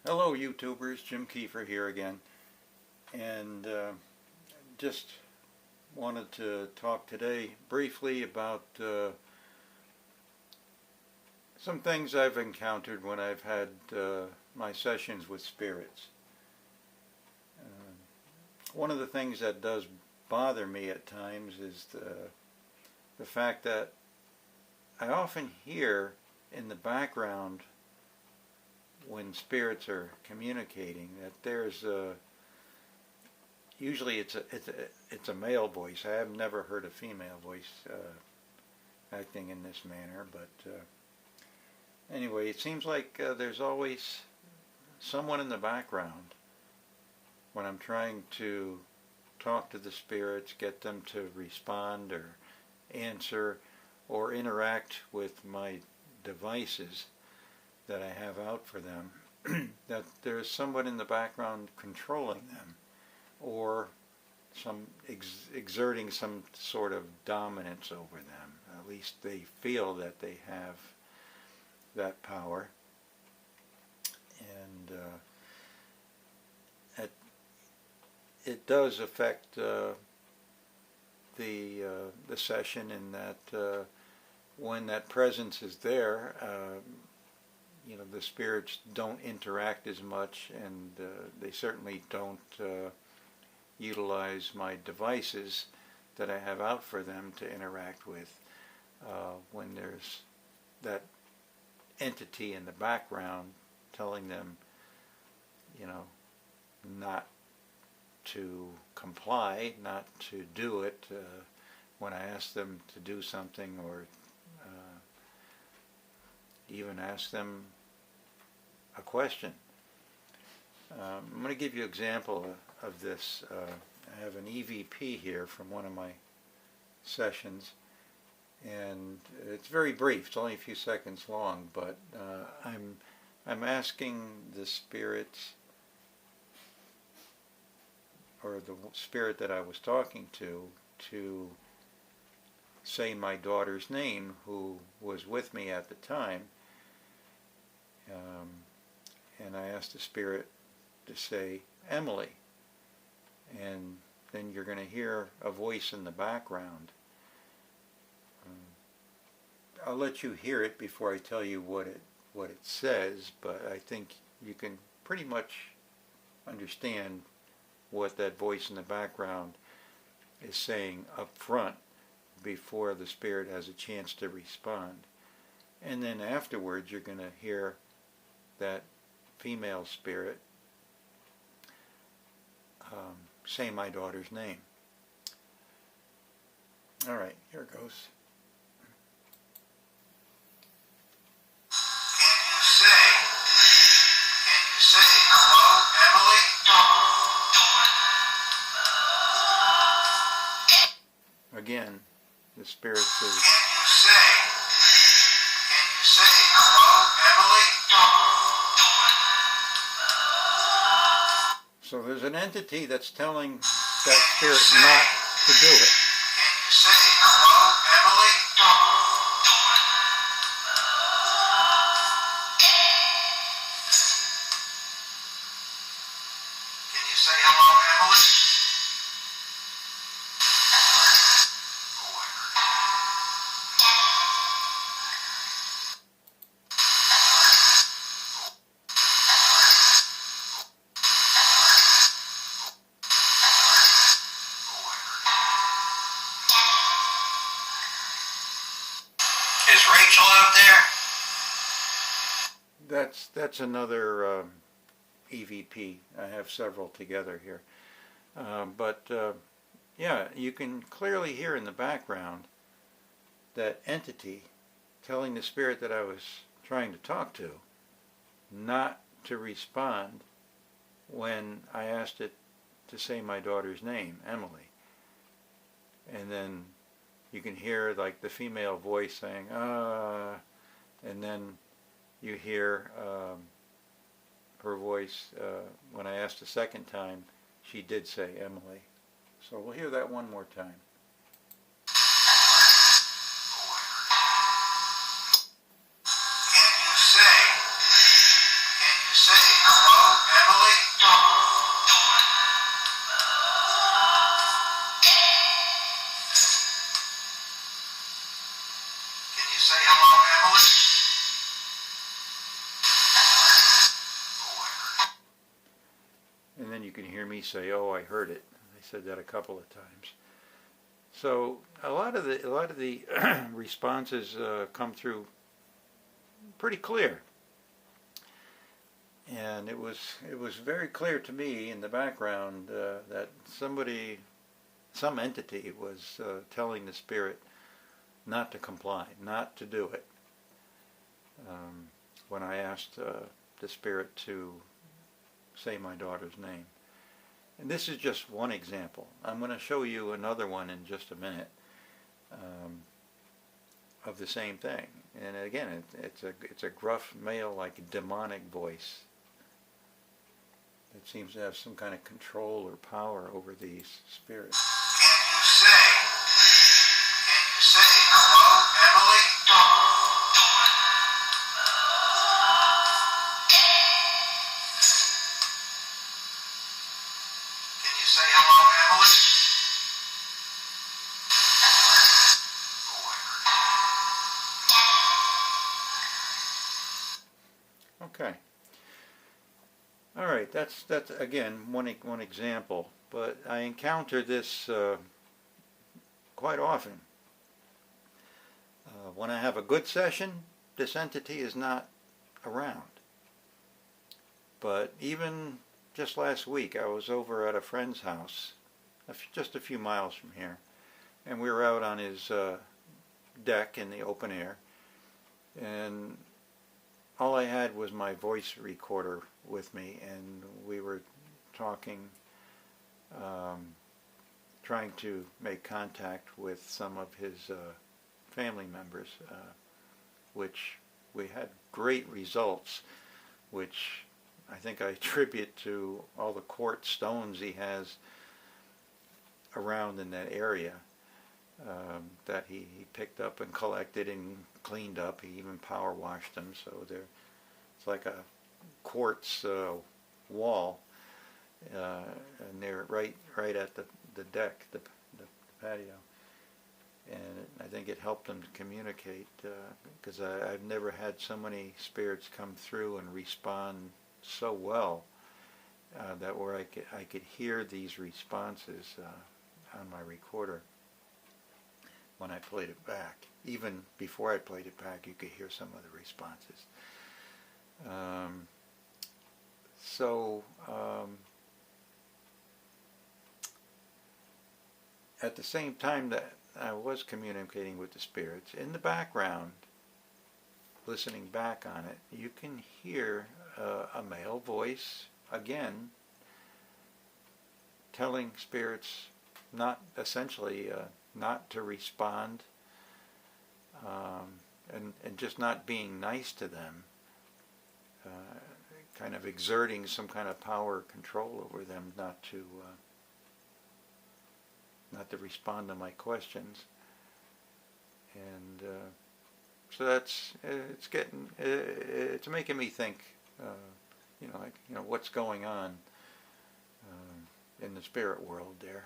Hello YouTubers, Jim Kiefer here again, and just wanted to talk today briefly about some things I've encountered when I've had my sessions with spirits. One of the things that does bother me at times is the fact that I often hear in the background when spirits are communicating that there's usually it's a male voice. I have never heard a female voice acting in this manner, but anyway, it seems like there's always someone in the background when I'm trying to talk to the spirits, get them to respond or answer or interact with my devices that I have out for them, that there's someone in the background controlling them or exerting some sort of dominance over them. At least they feel that they have that power. And it does affect the session in that when that presence is there, the spirits don't interact as much, and they certainly don't utilize my devices that I have out for them to interact with when there's that entity in the background telling them, not to comply, not to do it when I ask them to do something, or even ask them a question. I'm going to give you an example of this. I have an EVP here from one of my sessions, and it's very brief. It's only a few seconds long, but I'm asking the spirits, or the spirit that I was talking to say my daughter's name, who was with me at the time. And I asked the spirit to say Emily, and then you're going to hear a voice in the background. I'll let you hear it before I tell you what it says, but I think you can pretty much understand what that voice in the background is saying up front before the spirit has a chance to respond. And then afterwards you're going to hear that female spirit say my daughter's name. All right, here it goes. Can you say hello, Emily? Again, the spirit says, Can you say hello, Emily? so there's an entity that's telling that spirit not to do it. Can you say hello, Emily? Can you say hello, Emily? Is Rachel out there? That's another EVP. I have several together here. Yeah, you can clearly hear in the background that entity telling the spirit that I was trying to talk to not to respond when I asked it to say my daughter's name, Emily. And then you can hear like the female voice saying, and then you hear her voice, when I asked the second time, she did say Emily. So we'll hear that one more time. Can you say hello, you say hello, Emily? Oh, I heard it. And then you can hear me say, "Oh, I heard it." I said that a couple of times. So a lot of the responses come through pretty clear, and it was very clear to me in the background that some entity was telling the spirit not to comply, not to do it. When I asked the spirit to say my daughter's name. And this is just one example. I'm going to show you another one in just a minute of the same thing. And again, it's a gruff, male-like demonic voice that seems to have some kind of control or power over these spirits. Can you say hello, Emily? Can you say hello, Emily? Oh, I heard it. Okay. All right. That's again one example, but I encounter this quite often. When I have a good session, this entity is not around. But even just last week, I was over at a friend's house, just a few miles from here, and we were out on his deck in the open air, and all I had was my voice recorder with me, and we were talking, trying to make contact with some of his family members, which we had great results, which I think I attribute to all the quartz stones he has around in that area that he picked up and collected and cleaned up. He even power washed them, so it's like a quartz wall, and they're right at the deck, the patio. And I think it helped them to communicate, because I've never had so many spirits come through and respond so well that where I could hear these responses on my recorder when I played it back. Even before I played it back, you could hear some of the responses. At the same time that I was communicating with the spirits, in the background, listening back on it, you can hear a male voice, again, telling spirits essentially not to respond, and just not being nice to them, kind of exerting some kind of power control over them not to respond to my questions. And so it's making me think, what's going on in the spirit world there,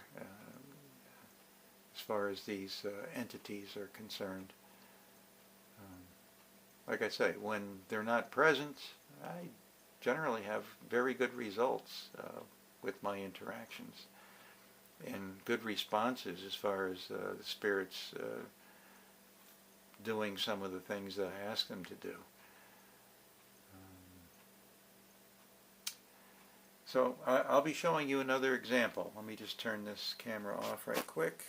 as far as these entities are concerned. Like I say, when they're not present, I generally have very good results with my interactions, and good responses as far as the spirits doing some of the things that I ask them to do. So I'll be showing you another example. Let me just turn this camera off right quick.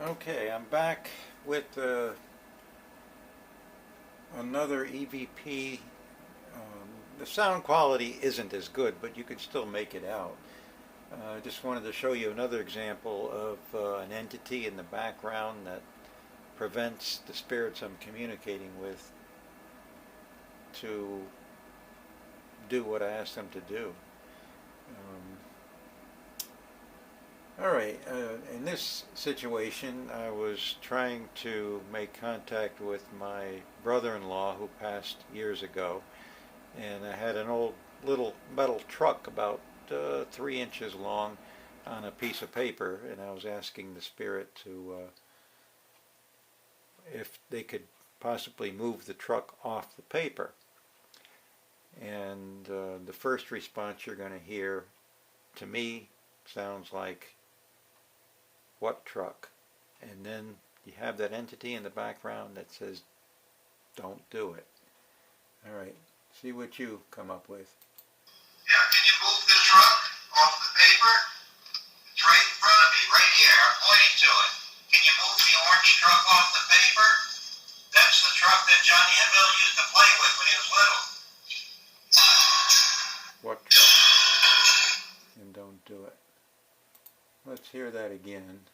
Okay, I'm back with another EVP. The sound quality isn't as good, but you can still make it out. I just wanted to show you another example of an entity in the background that prevents the spirits I'm communicating with to do what I asked them to do. Alright, in this situation I was trying to make contact with my brother-in-law who passed years ago, and I had an old little metal truck about 3 inches long on a piece of paper, and I was asking the spirit to if they could possibly move the truck off the paper. And the first response you're going to hear, to me, sounds like, what truck? And then you have that entity in the background that says, don't do it. All right, see what you come up with. Yeah, can you move the truck off the paper? It's right in front of me, right here. I'm pointing to it. Can you move the orange truck off the paper? That's the truck that Johnny Hamill used to play with when he was little. What truck? And don't do it. Let's hear that again.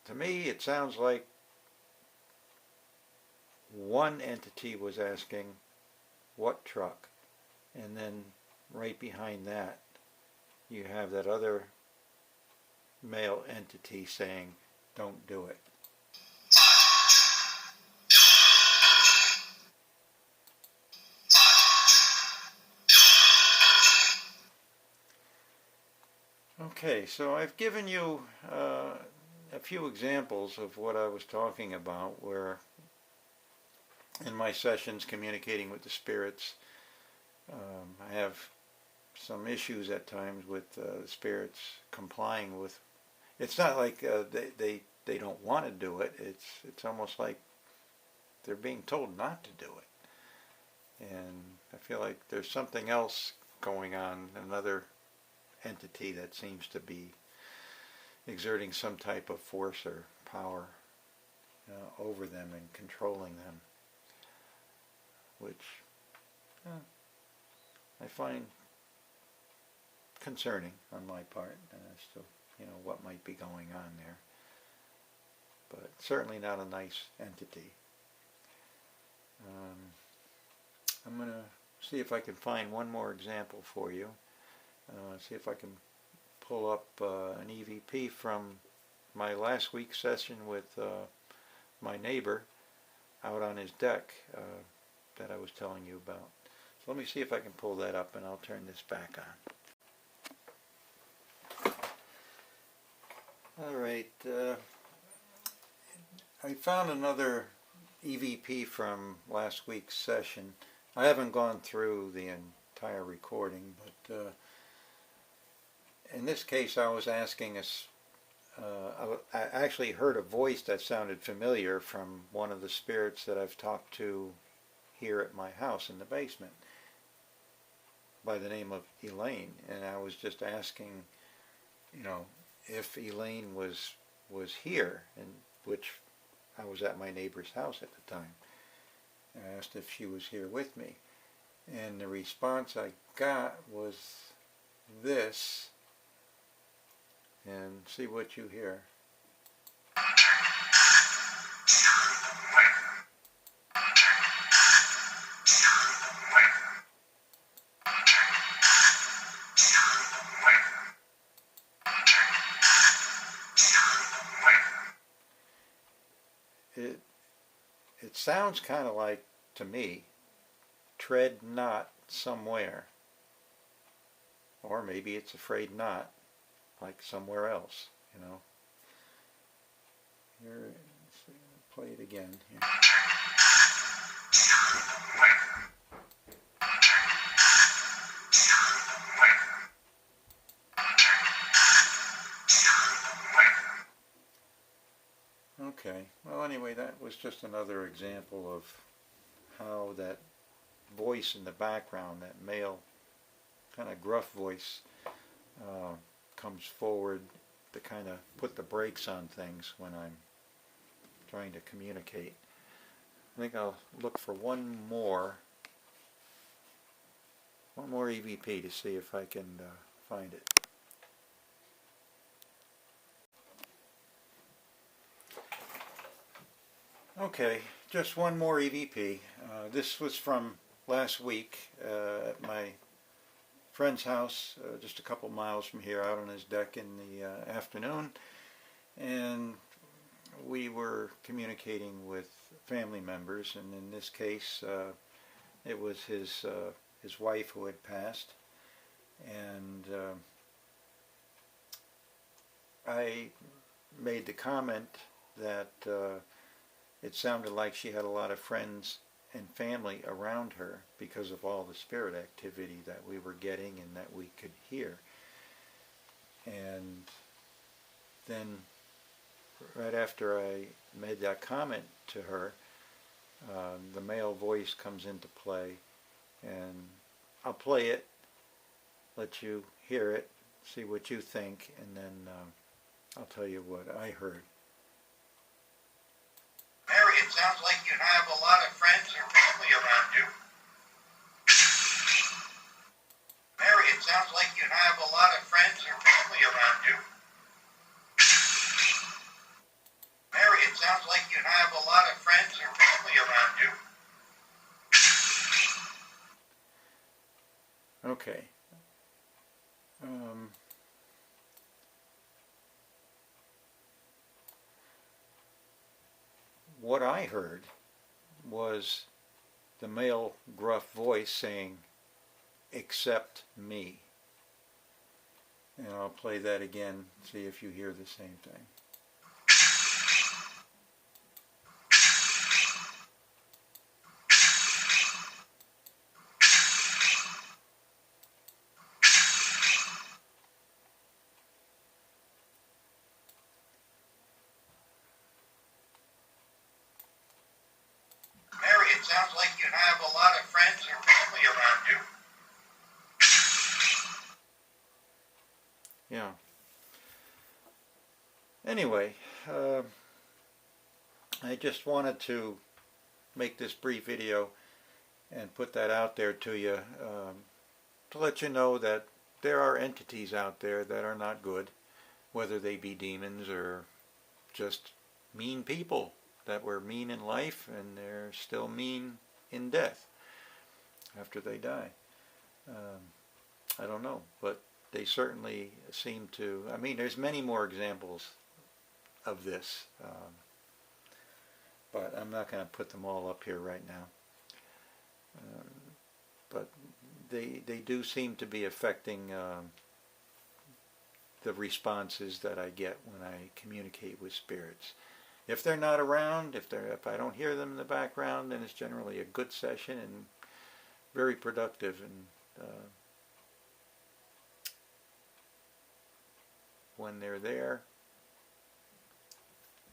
To me, it sounds like one entity was asking, what truck? And then right behind that, you have that other male entity saying, don't do it. Okay, so I've given you a few examples of what I was talking about, where in my sessions communicating with the spirits, I have some issues at times with the spirits complying with. It's not like they don't want to do it. It's almost like they're being told not to do it. And I feel like there's something else going on, another entity that seems to be exerting some type of force or power over them and controlling them, which I find concerning on my part as to what might be going on there. But certainly not a nice entity. I'm going to see if I can find one more example for you. See if I can pull up an EVP from my last week's session with my neighbor out on his deck that I was telling you about. So let me see if I can pull that up, and I'll turn this back on. All right. I found another EVP from last week's session. I haven't gone through the entire recording, but in this case I was asking I actually heard a voice that sounded familiar from one of the spirits that I've talked to here at my house in the basement, by the name of Elaine, and I was just asking, if Elaine was here, and which I was at my neighbor's house at the time. I asked if she was here with me, and the response I got was this, and see what you hear. It sounds kind of like, to me, tread not somewhere. Or maybe it's afraid not, like somewhere else, Here, let's see, play it again here. Okay, well anyway, that was just another example of how that voice in the background, that male kind of gruff voice, comes forward to kind of put the brakes on things when I'm trying to communicate. I think I'll look for one more EVP to see if I can find it. Okay, just one more EVP. This was from last week at my friend's house, just a couple miles from here, out on his deck in the afternoon. And we were communicating with family members, and in this case, it was his wife who had passed, and I made the comment that it sounded like she had a lot of friends and family around her because of all the spirit activity that we were getting and that we could hear. And then right after I made that comment to her, the male voice comes into play, and I'll play it, let you hear it, see what you think, and then I'll tell you what I heard. Mary, it sounds like you have a lot of friends and family around you. Mary, it sounds like you have a lot of friends and family around you. Mary, it sounds like you have a lot of friends and family around you. Okay. What I heard was the male gruff voice saying, "Accept me." And I'll play that again, see if you hear the same thing. Mary, it sounds like you have a lot of friends and family around you. Yeah. Anyway, I just wanted to make this brief video and put that out there to you, to let you know that there are entities out there that are not good, whether they be demons or just mean people that were mean in life and they're still mean in death after they die. I don't know, but they certainly seem to, I mean, there's many more examples of this, but I'm not going to put them all up here right now. But they do seem to be affecting the responses that I get when I communicate with spirits. If they're not around, if I don't hear them in the background, then it's generally a good session and very productive. And when they're there,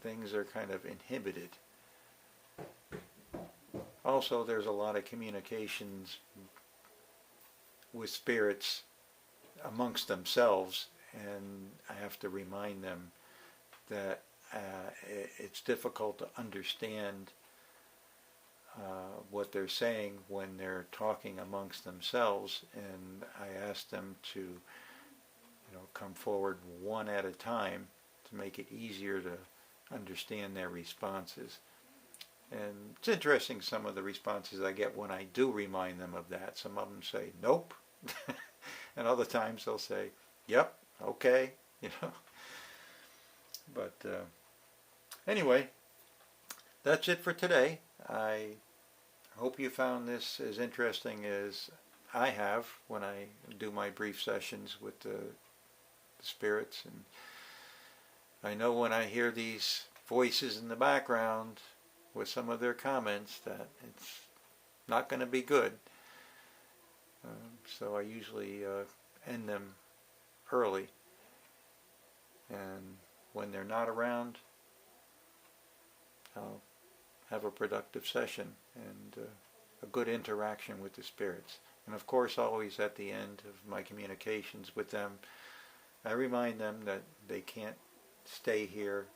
things are kind of inhibited. Also, there's a lot of communications with spirits amongst themselves, and I have to remind them that it's difficult to understand what they're saying when they're talking amongst themselves, and I ask them to come forward one at a time to make it easier to understand their responses. And it's interesting, some of the responses I get when I do remind them of that. Some of them say, "Nope," and other times they'll say, "Yep, okay," But anyway, that's it for today. I hope you found this as interesting as I have when I do my brief sessions with the spirits. And I know when I hear these voices in the background with some of their comments that it's not going to be good. So I usually end them early. And when they're not around, I'll have a productive session and a good interaction with the spirits. And of course, always at the end of my communications with them, I remind them that they can't stay here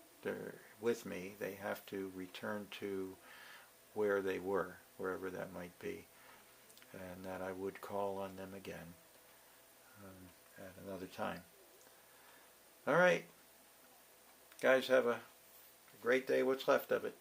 with me. They have to return to where they were, wherever that might be, and that I would call on them again at another time. All right, guys, have a great day, what's left of it.